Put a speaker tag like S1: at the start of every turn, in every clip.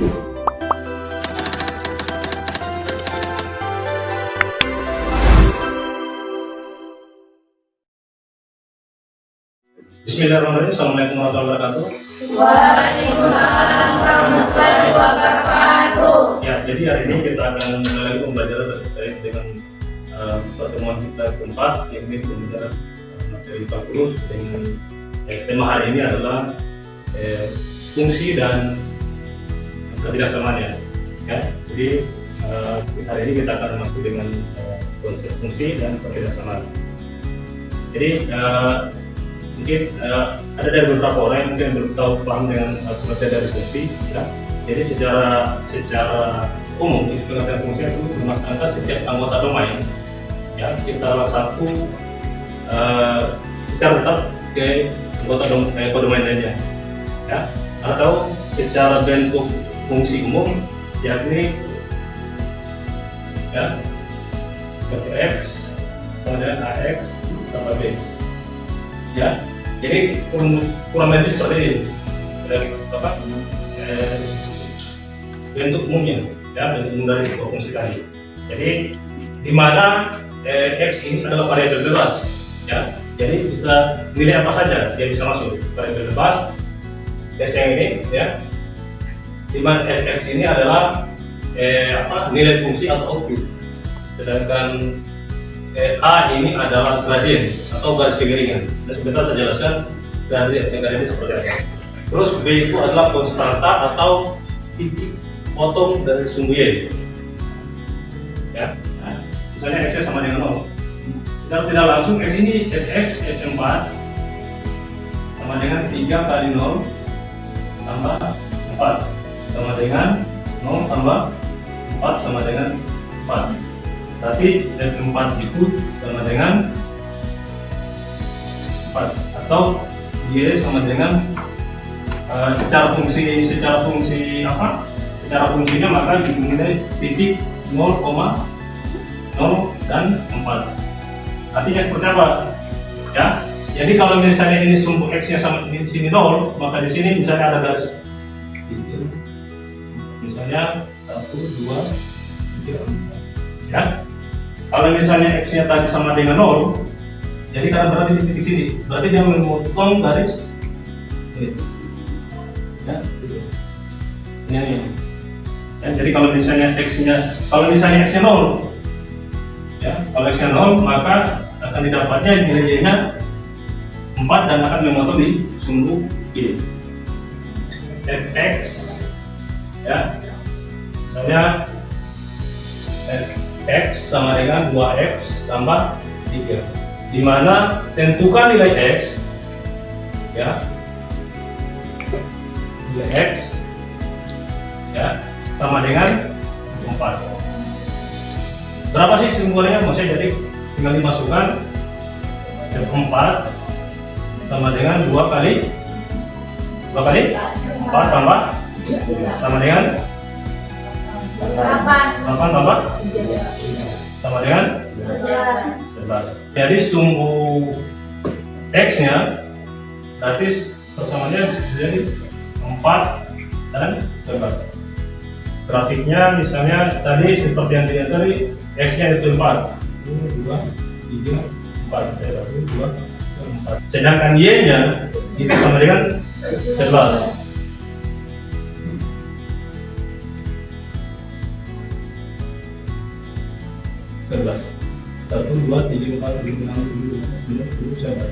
S1: Bismillahirrahmanirrahim. Assalamualaikum warahmatullahi wabarakatuh.
S2: Waalaikumsalam warahmatullahi wabarakatuh.
S1: Ya, jadi hari ini kita akan mulai lagi pembelajaran terkait dengan pertemuan kita keempat, yang ini pembelajaran materi kalkulus dengan tema hari ini adalah fungsi dan ketidaksamaannya. Ya, jadi hari ini kita akan masuk dengan konsep fungsi dan ketidaksamaan. Jadi mungkin ada dari beberapa orang yang mungkin belum tahu paham dengan pengertian dari fungsi, ya. Jadi secara umum pengertian fungsi itu memaksanakan setiap anggota domain, ya, kita satu secara tetap ke anggota domain lainnya, ya. Atau secara bentuk fungsi umum, yakni ya X kemudian AX tambah B, ya. Jadi kurang lebih seperti ini dari bentuk umumnya, ya, bentuk umum dari sebuah fungsi tadi. Jadi di mana X ini adalah variabel bebas, ya. Jadi bisa nilai apa saja dia bisa masuk variabel bebas. X yang ini, ya, di mana X ini adalah nilai fungsi atau output, sedangkan A ini adalah gradien atau garis kemiringan. Dan sebentar saya jelaskan gradien itu seperti apa. Terus B itu adalah konstanta atau titik potong dari sumbu Y. Ya, nah, misalnya X sama dengan 0. Secara tidak langsung X ini X4 sama dengan 3 kali 0 tambah 4 sama dengan 0 tambah 4 sama dengan 4. Berarti F4 itu sama dengan 4, atau Y sama dengan secara fungsinya maka dinilai titik 0, 0 dan 4. Artinya seperti apa? Ya. Jadi kalau misalnya ini sumbu X-nya sama di sini 0, maka di sini misalnya ada garis gitu. Misalnya 1, 2, 3, 4. Ya. Kalau misalnya X-nya tadi sama dengan 0, jadi karena berada di titik sini, berarti dia memotong garis ini. Ya, gitu. Ini. Ya, jadi kalau misalnya X-nya 0, ya, kalau X-nya 0, maka akan didapatnya nilai Y-nya 4 dan akan memotong di sumbu Y. Fx, ya, misalnya X sama dengan 2X tambah 3, di mana tentukan nilai X, ya, nilai X, ya, sama dengan 4. Berapa sih simbolnya? Maksudnya jadi tinggal dimasukkan F4 sama dengan 2 kali 4 tambah sama dengan 8 tambah sama dengan 11. Jadi sumbu X-nya berarti persamaannya jadi 4 dan 11. Grafiknya misalnya tadi seperti yang dilihat tadi, X-nya itu 4. 2, 3, 4. 2, 4. Sedangkan Y-nya itu sama dengan 11. 1, 2, 3, 4, 5, 6, 7, 8,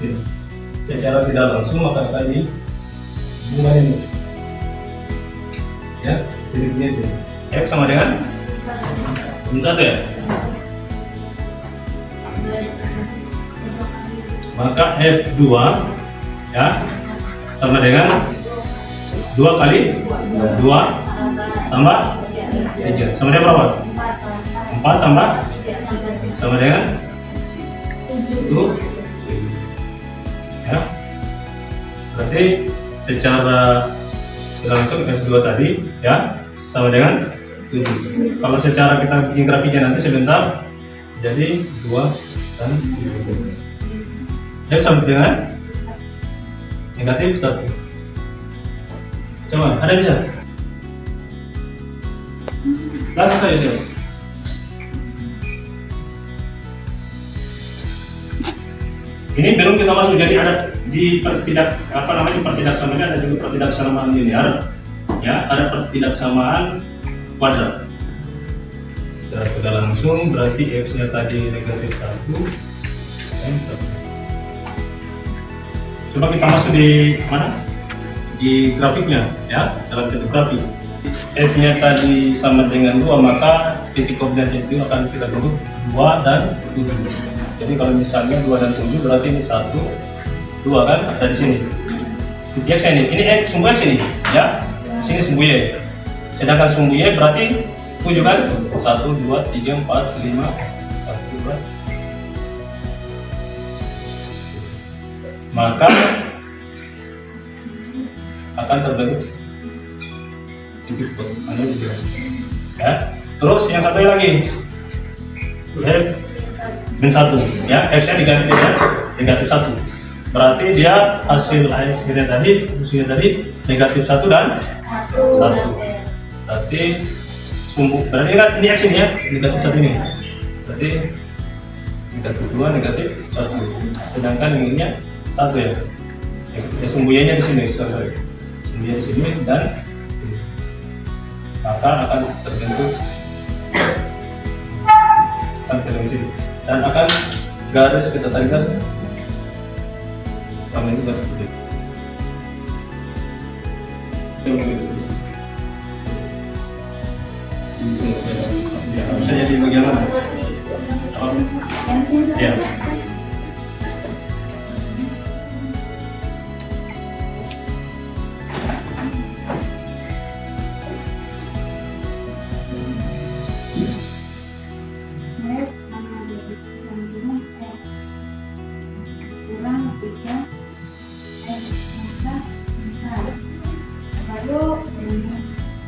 S1: 9, 10. Secara tidak langsung maka tadi bunga ini, ya, titiknya itu X sama dengan 1, ya. Maka F2, ya, sama dengan 2 kali 2 tambah 3 sama dengan berapa? 4 tambah sama dengan 7, ya. Berarti secara langsung F2 tadi, ya, sama dengan 7. Kalau secara kita bikin grafiknya nanti sebentar, jadi 2 dan 7. Jadi sama dengan negatif 1. Coba, ada bisa? Langsung saja sih. Ini belum kita masuk, jadi ada di pertidaksamaan ada juga pertidaksamaan linear, ya, ada pertidaksamaan kuadrat. Sudah langsung, berarti x-nya tadi negatif 1. Coba kita masuk di mana? Di grafiknya, ya, dalam bentuk grafik. F-nya tadi sama dengan 2, maka titik koordinat itu akan kita bentuk 2 dan 7. Jadi kalau misalnya 2 dan 7 berarti ini 1, 2 kan ada di sini. Titik X ini X sumbu X ini, ya. Sini sumbu Y. Sedangkan sumbu Y berarti 7 kan? 1, 2, 3, 4, 5, 1, 2. Maka akan terbentuk titik koordinat, ya. Terus yang satu lagi F min 1, ya, X nya diganti dengan negatif 1, berarti dia hasil akhirnya tadi fungsinya tadi negatif 1 dan 1, berarti sumbu, berarti kan ini X ini ya, negatif 1 ini, berarti negatif 2 negatif 1, sedangkan ininya 1 ya, sumbu Y nya di sini, sorry, sumbu Y di sini dan maka akan terbentuk dan akan garis kita tarikan sama itu garis putih. Ya, bisa jadi bagian mana? Ya.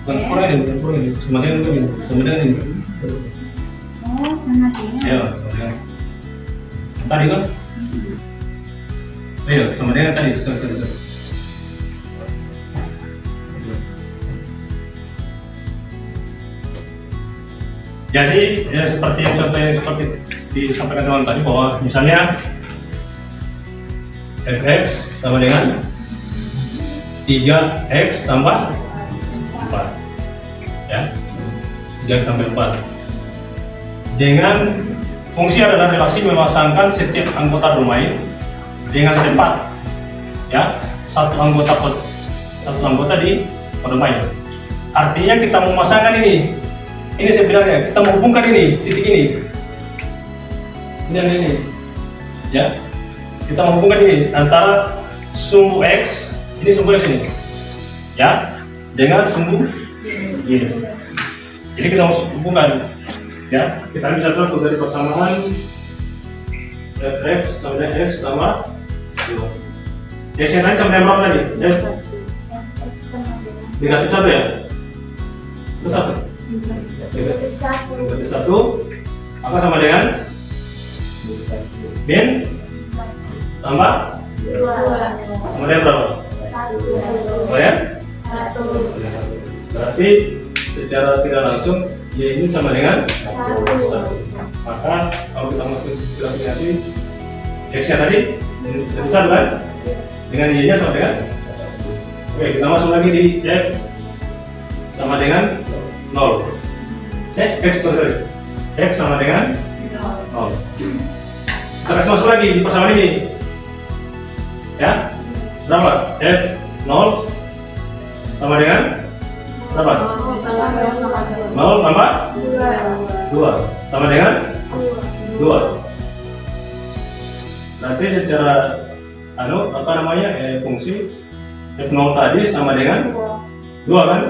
S1: Bukan kurang ini, sama dengan ini.
S2: Oh, sama dengan.
S1: Ya, sama dengan tadi kan? Ayo, sama dengan tadi, sorry. Jadi, ya seperti yang contohnya seperti disampaikan teman tadi bahwa misalnya fx sama dengan 3x tambah 4, ya, 3 tambah 4 dengan fungsi adalah relasi memasangkan setiap anggota domain dengan tempat, ya, satu anggota di domain. Artinya kita memasangkan ini sebenarnya kita menghubungkan ini titik ini dan ini, ya, kita menghubungkan ini antara sumbu X, ini sumbu X ini, ya, dengan sumbu Y. Jadi kita harus hubungkan, ya. Kita bisa contoh dari persamaan Fx sama dengan X tambah 2. X yang lain sama dengan berapa tadi? X negatif 1 ya? Itu 1 negatif 1 apa sama dengan min tambah
S2: 2
S1: sama dengan berapa?
S2: 1.
S1: Oh ya?
S2: 1.
S1: Berarti secara tidak langsung Y ini sama dengan 1. Maka kalau kita masuk grafikasi X nya tadi besar kan? Dengan Y nya sama dengan. Oke, kita masuk lagi di F sama dengan 0. X sama dengan 0. Kita kasih masuk lagi di persamaan ini, ya. Berapa? F 0 sama dengan berapa? 0 tambah 2 sama dengan 2. Berarti secara fungsi F0 tadi sama dengan 2 kan?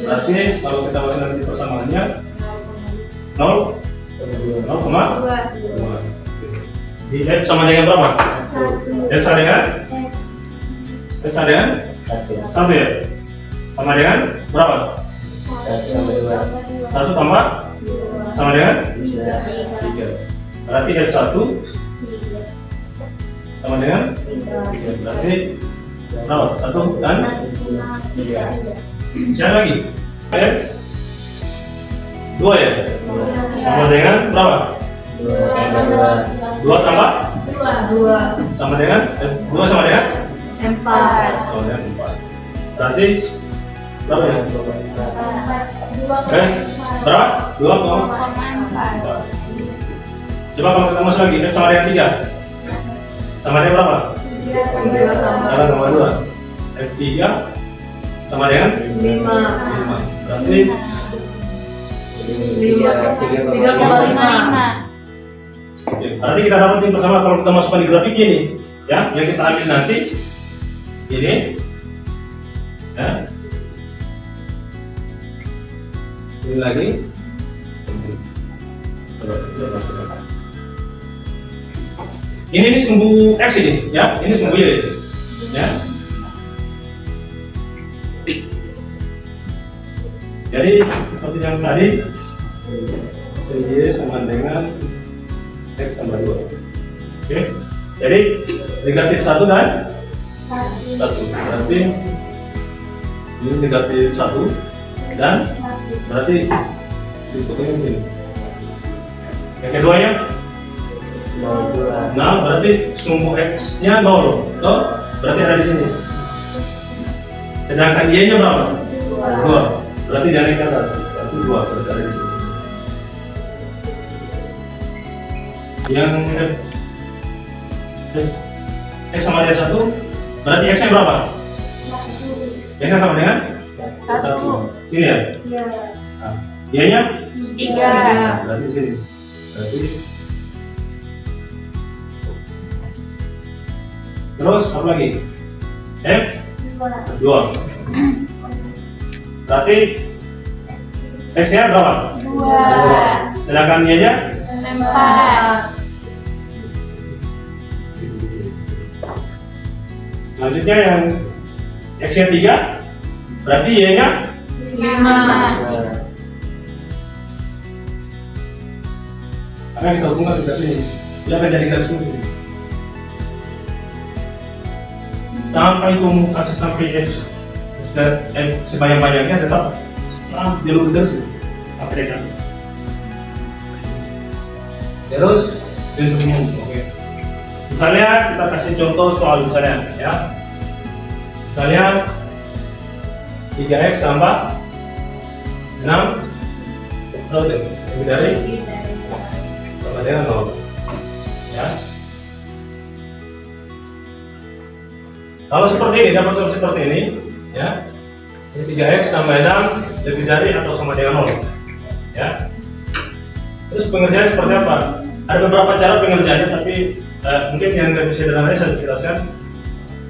S1: Berarti kalau kita masuk nanti persamaannya 0,2 di F sama dengan berapa? F sama dengan 1 ya? Sama dengan berapa? 1 tambah sama dengan 3. Berarti F1 sama dengan 3. Berarti berapa? 1 dan 3. Bisa lagi F 2 ya? Sama dengan berapa? 2 tambah? Sama dengan? 2 sama dengan?
S2: 4.
S1: Sama dengan 4. Berarti berapa ya? Berapa? 2,4. Coba kalau kita masuk lagi, F sama dengan 3. Sama dengan berapa? 3 tambah 2. F3 sama dengan 5. Berarti
S2: 3,5.
S1: oke, berarti kita dapat bersama kalau kita masukkan di grafik ini, ya, yang kita ambil nanti ini, ya, ini lagi, ini sumbu X ini, ya, ini sumbu Y, ya. Jadi seperti yang tadi, Y sama dengan X tambah 2. Oke, jadi negatif 1 dan 1. Berarti ini negatif 1 dan berarti bentuknya begini. Yang keduanya 0, berarti sumbu X-nya 0. Berarti ada di sini. Sedangkan Y-nya berapa? 2. Berarti dari ke atas. Berarti 2 berarti ada di sini. Yang X sama dengan 1, berarti X-nya berapa? Y-nya sama dengan 1. Ini ya? Nah, Y-nya?
S2: 3.
S1: Berarti di sini. Berarti terus apa lagi? F 2. Berarti X-nya berapa?
S2: 2.
S1: Sedangkan Y-nya?
S2: 4.
S1: Selanjutnya yang X-nya 3, berarti Y-nya
S2: 5.
S1: akan kita hubungkan ke sini. Dia akan jadi garis kuning. Sampai tumbuh kasih sampai X dan sebanyak-banyaknya tetap jalur terus sampai dekat. Terus bentuknya, oke. Misalnya kita kasih contoh soal misalnya, ya. Misalnya 3x tambah 6 lebih dari sama dengan 0, ya. Kalau seperti ini, dapat soal seperti ini, ya. Ini 3x tambah 6 lebih dari atau sama dengan 0, ya. Terus pengerjaannya seperti apa? Ada beberapa cara pengerjaannya, tapi mungkin yang lebih sederhana saya jelaskan.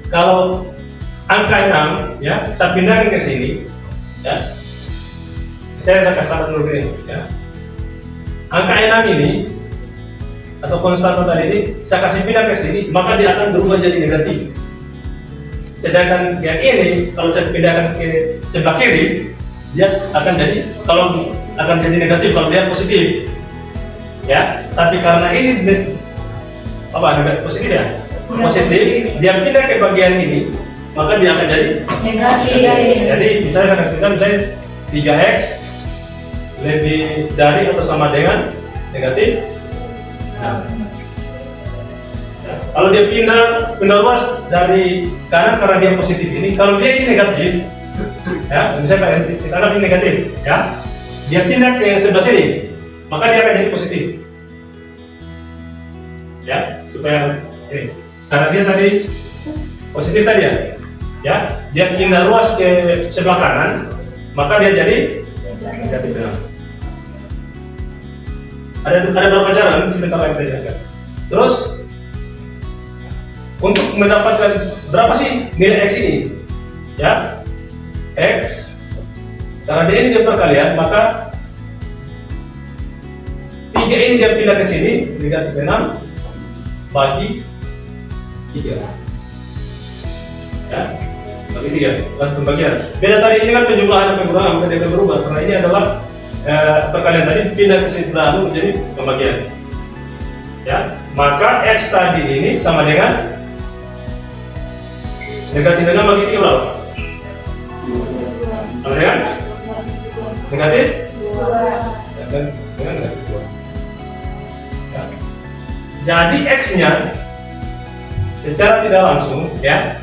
S1: Kalau angka 6, ya, saya pindahkan ke sini, ya. Saya kasih tahu dulu ini, ya. Angka 6 ini atau konstanta tadi ini saya kasih pindah ke sini, maka dia akan berubah jadi negatif. Sedangkan yang ini kalau saya pindahkan ke sebelah kiri, dia akan jadi negatif kalau dia positif. Ya, tapi karena ini negatif positif ya, positif, dia pindah ke bagian ini, maka dia akan jadi
S2: Negatif.
S1: Jadi misalnya saya kasih pindah, misalnya 3x lebih dari atau sama dengan negatif. Nah, ya, kalau dia pindah ruas dari kanan karena dia positif ini, kalau dia ini negatif, ya, misalnya kita anggap ini negatif, ya, dia pindah ke sebelah sini, maka dia akan jadi positif, ya, supaya ini, karena dia tadi positif tadi ya, dia pindah ruas ke sebelah kanan, maka dia jadi negatif. Ada beberapa cara, nanti sebentar lagi saya jelaskan. Terus untuk mendapatkan berapa sih nilai X ini, ya, X karena dia ini perkalian, maka 3 ini dia pindah ke sini, negatif 6 bagi 3, ya, bagi 3 langsung pembagian. Beda tadi ini kan penjumlahan dan pengurangan, maka dia akan berubah karena ini adalah perkalian tadi pindah ke sebelah lalu menjadi pembagian, ya. Maka X tadi ini sama dengan negatif 6 bagi 3 berapa? Sama dengan negatif 2. dengan negatif 2. Ya. Jadi X-nya secara tidak langsung ya,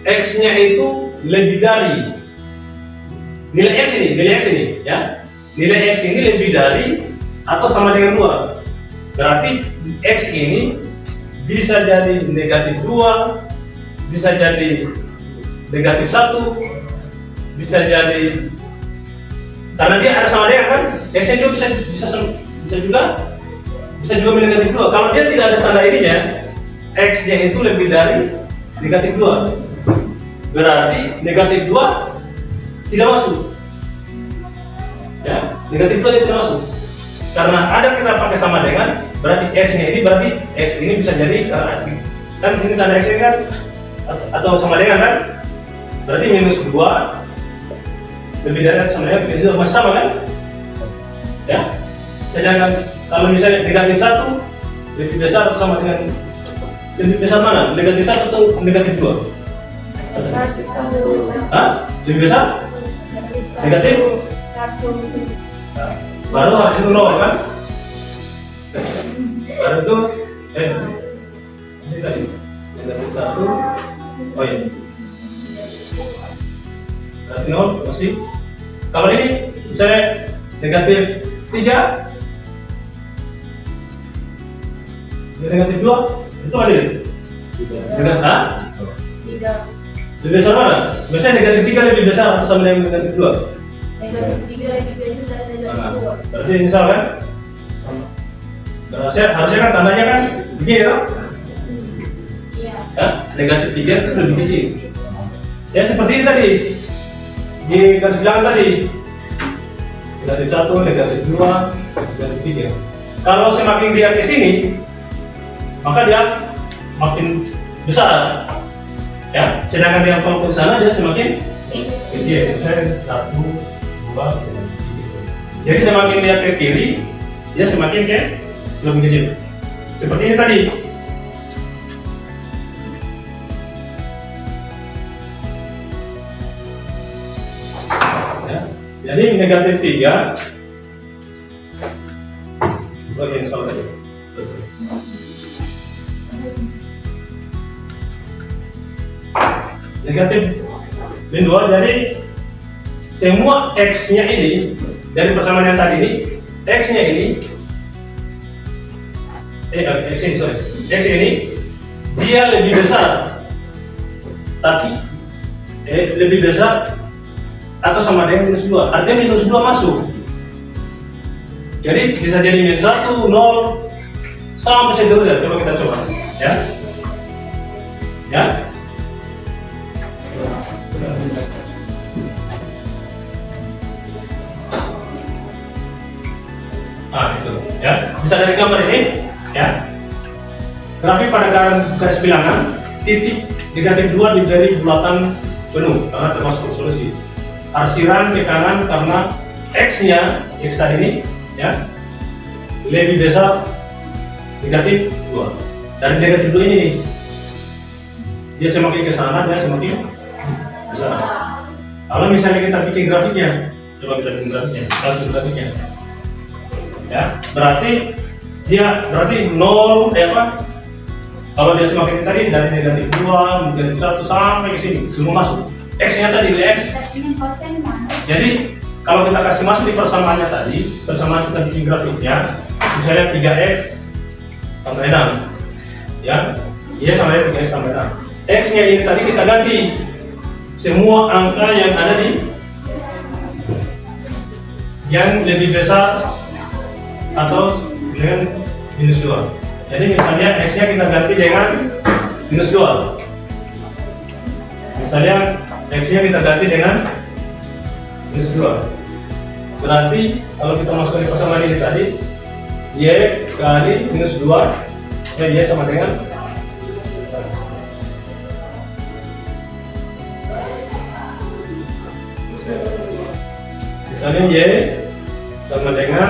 S1: X-nya itu lebih dari nilai X ini ya. Nilai X ini lebih dari atau sama dengan 2. Berarti X ini bisa jadi negatif 2, bisa jadi negatif 1, bisa jadi, karena dia ada sama dengan kan, X-nya juga bisa juga negatif 2. Kalau dia tidak ada tanda ininya, X-nya itu lebih dari negatif 2. Berarti negatif 2 tidak masuk. Ya, negatif 2 tidak masuk. Karena ada kita pakai sama dengan, berarti X-nya ini, berarti X ini bisa jadi, kan ini tanda X ini kan, atau sama dengan kan, berarti minus 2 lebih dari atau sama dengan, itu masih sama kan? Ya, sedangkan kalau misalnya negatif 1 lebih besar atau sama dengan, lebih besar mana? Negatif 1 atau negatif 2? Hah? Lebih besar? Negatif?
S2: 1.
S1: Nah, baru hasil 0 kan? Baru itu ini tadi negatif 1. Oh iya, negatif 0 masih. Kalau ini misalnya negatif 3, negatif 2 itu adil. Dengan A?
S2: 3.
S1: Lebih besar mana? Biasanya negatif 3 lebih besar atau sama dengan negatif 2?
S2: Negatif 3 lebih besar dari
S1: Nah,
S2: negatif 2.
S1: berarti misal kan? Sama. Harusnya kan tandanya kan begini ya?
S2: Iya.
S1: Ya, negatif 3 itu lebih kecil. Ya seperti ini tadi. Di garis belakang tadi. Negatif 1, negatif 2, negatif 3. Kalau semakin dia ke sini, maka dia makin besar. Ya, sedangkan dia kalau ke sana dia semakin kecil. 1, 2, 3. Jadi semakin dia ke kiri, dia semakin lebih kecil. Seperti ini tadi. Ya, jadi negatif 3. Bagian salah tadi. Negatif min 2, jadi semua X-nya ini dari persamaan yang tadi ini, X-nya ini X ini dia lebih besar, tapi lebih besar atau sama dengan minus 2. Artinya minus 2 masuk. Jadi bisa jadi minus 1, 0 sampai seterusnya. Coba kita coba ya. Ya. Itu ya, bisa dari gambar ini ya. Grafik pada garis bilangan titik negatif 2 diberi bulatan penuh karena termasuk solusi. Arsiran ke kanan karena X-nya, X tadi ini ya, lebih besar negatif 2. Dari negatif 2 ini nih, dia semakin ke sana, dia semakin besar. Kalau misalnya kita bikin grafiknya, coba kita bikin grafiknya. Ya, berarti 0 kalau dia semakin tadi dari negatif 2 menjadi 1 sampai ke sini semua masuk. X-nya tadi X. Jadi kalau kita kasih masuk di persamaannya tadi, persamaan kita bikin grafiknya, misalnya 3x tambah 6, ya, iya sama dengan 3x tambah 6. X-nya ini tadi kita ganti semua angka yang ada di yang lebih besar atau dengan minus 2. Jadi misalnya X-nya kita ganti dengan minus 2. Misalnya X-nya kita ganti dengan minus 2. Berarti kalau kita masukkan di persamaan ini tadi, Y kali minus 2, ya Y sama dengan misalnya Y sama dengan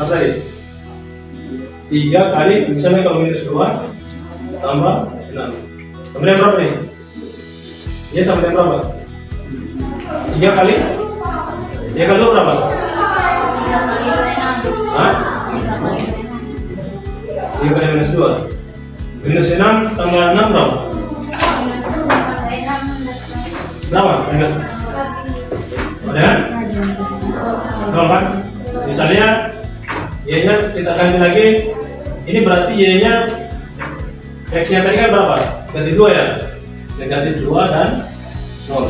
S1: apa tadi? 3 kali, misalnya kalau minus 2 tambah 6. Kemudian berapa nih? Y sama dengan berapa? 3 kali Yang kedua berapa?
S2: 3 kali 6.
S1: Hah?
S2: 3 kali 6.
S1: 3 kali minus 2. Minus 6 tambah 6 berapa? Berapa? Ingat? Ada kan? Nol kan? Misalnya Y-nya kita ganti lagi. Ini berarti Y-nya X-nya tadi kan berapa? Ganti 2 ya? Negatif 2 dan 0.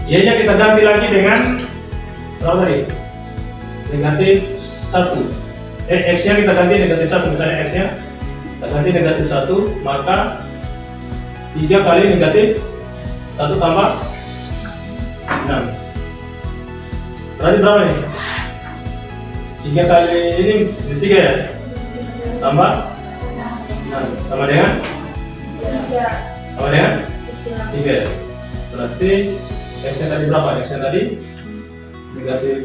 S1: Y-nya kita ganti lagi dengan berapa tadi? Negatif 1. X-nya kita ganti negatif 1. Misalnya X-nya kita ganti negatif 1, maka 3 kali negatif 1 tambah 6. Berarti berapa nih? 3 kali ini 3 ya? Tambah 6. Sama dengan?
S2: 3.
S1: Sama dengan?
S2: 3.
S1: 3 ya? Berarti X-nya tadi berapa? X-nya tadi negatif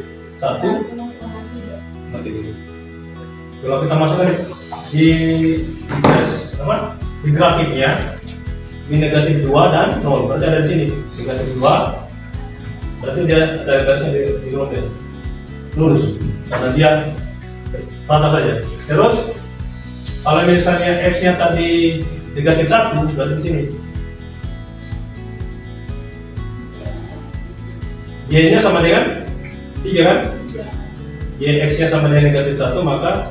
S1: 1 mati ini. Kalau kita masukkan di apa? Di grafiknya ini negatif 2 dan 0. Berarti ada di sini negatif 2. Berarti dia ada garisnya di roda lurus karena dia rata saja. Terus kalau misalnya X-nya tadi negatif 1, berarti di sini Y-nya sama dengan 3 kan? Y X-nya sama dengan negatif 1, maka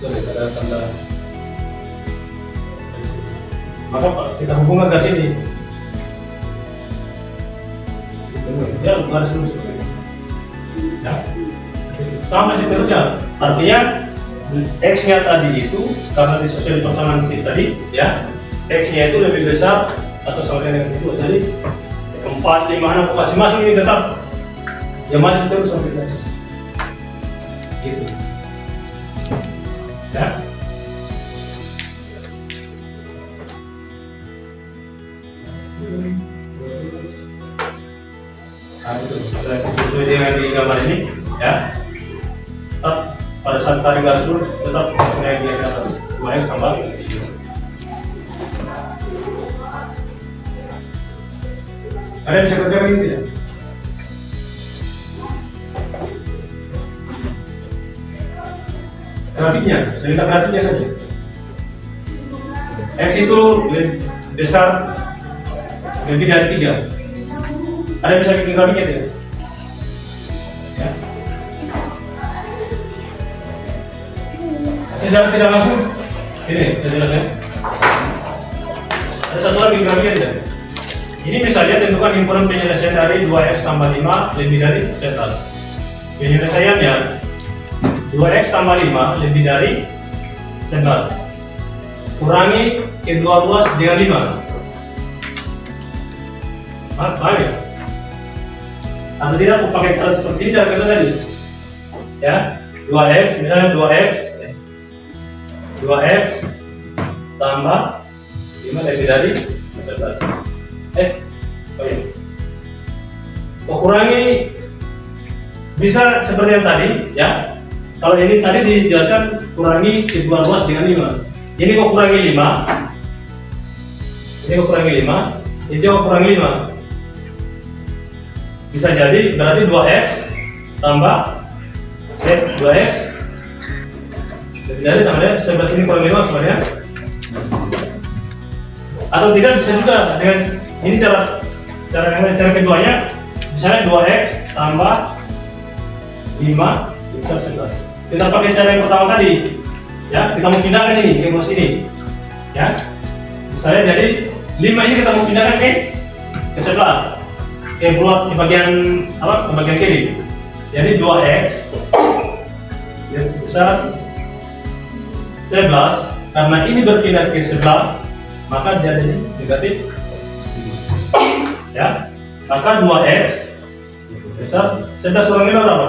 S1: ada tanda, maka kita hubungkan ke sini ya, garis lurus ya, sama seterusnya. Artinya X-nya tadi itu karena sesuai persamaan titik tadi ya, X-nya itu lebih besar atau sama dengan itu. Jadi 4, 5, 6 masing-masing ini tetap ya maju terus sampai tadi gitu ya. Nah, itu sesuai dengan di gambar ini ya. Tetap pada saat tarik garis lurus tetap naik di atas 2x tambah 3. Ada yang bisa kerjakan ini tidak? Grafiknya, cerita grafiknya saja. X itu lebih besar lebih dari 3. Ada yang bisa bikin grafiknya tidak? Ya. Tidak langsung. Ini, saya jelaskan. Ada satu lagi grafiknya tidak? Ini misalnya tentukan himpunan penyelesaian dari 2x tambah 5 lebih dari Z. Penyelesaiannya 2x tambah 5 lebih dari Z. Kurangi kedua ruas dengan 5. Paham ya? Atau tidak aku pakai cara seperti ini, cara kita tadi ya, 2x, misalnya 2x tambah 5 lebih dari 14. Kurangi bisa seperti yang tadi ya. Kalau ini tadi dijelaskan kurangi kedua ruas dengan 5. Ini kok kurangi 5. Ini kok kurangi 5. Ini kok kurangi 5. Bisa jadi berarti 2x tambah 2x lebih dari sama dengan 11 ini kurang 5 sama dengan, atau tidak bisa juga dengan ini cara keduanya, misalnya 2x tambah 5 bisa 11. Kita pakai cara yang pertama tadi ya, kita mau pindahkan ini ke ruas ini ya. Misalnya jadi 5 ini kita mau pindahkan ke sebelah, ke bulat di bagian apa? Ke bagian kiri. Jadi 2x yang besar 11, karena ini berpindah ke sebelah maka jadi negatif ya. Maka 2x besar 11 kurang 5 berapa?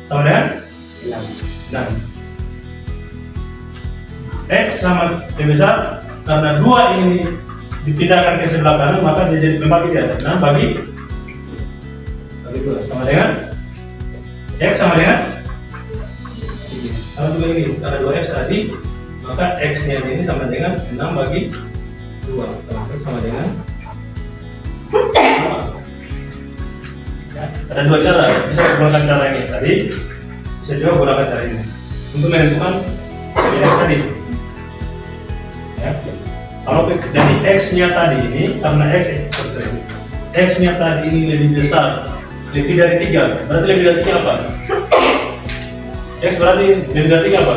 S1: Sama dengan 6. X sama lebih besar karena 2 ini dipindahkan ke sebelah kanan maka dia jadi pembagi di atas. 6 bagi 2 sama dengan X sama dengan sama juga ini, karena 2x tadi maka x nya ini sama dengan 6 bagi 2 sama dengan 5. ada dua cara, bisa gunakan cara ini tadi, bisa juga gunakan cara ini untuk menentukan dari X tadi. Ya. Kalau jadi X-nya tadi ini, karena X-nya tadi ini lebih besar, lebih dari 3, berarti lebih dari 3 apa? X berarti lebih dari 3 apa?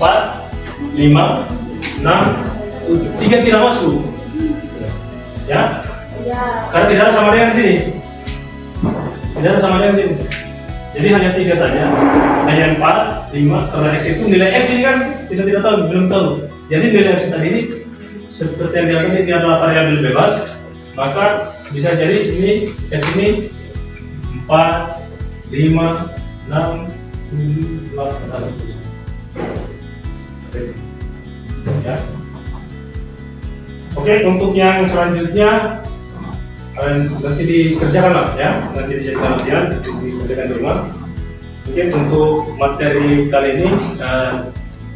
S1: 4, 5, 6, 3 tidak masuk. Ya?
S2: Ya.
S1: Karena tidak ada sama dengan sini. Tidak ada sama dengan sini. Jadi hanya 3 saja. Hanya 4, 5, karena X itu nilai X ini kan kita tidak tahu, belum tahu. Jadi nilai X tadi ini seperti yang diatur ini adalah variabel bebas, maka bisa jadi ini X ini 4, 5, 6, 7, 8, 9. Ya. Oke, untuk yang selanjutnya nanti dikerjakan lah ya, nanti dijadikan latihan, dikerjakan di rumah. Mungkin untuk materi kali ini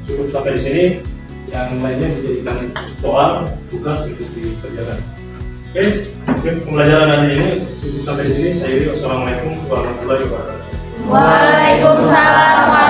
S1: cukup sampai di sini. Yang lainnya dijadikan soal, tugas untuk dikerjakan. Oke, mungkin pembelajaran hari ini cukup sampai di sini. Saya Yuri, wassalamualaikum warahmatullahi wabarakatuh.
S2: Waalaikumsalam.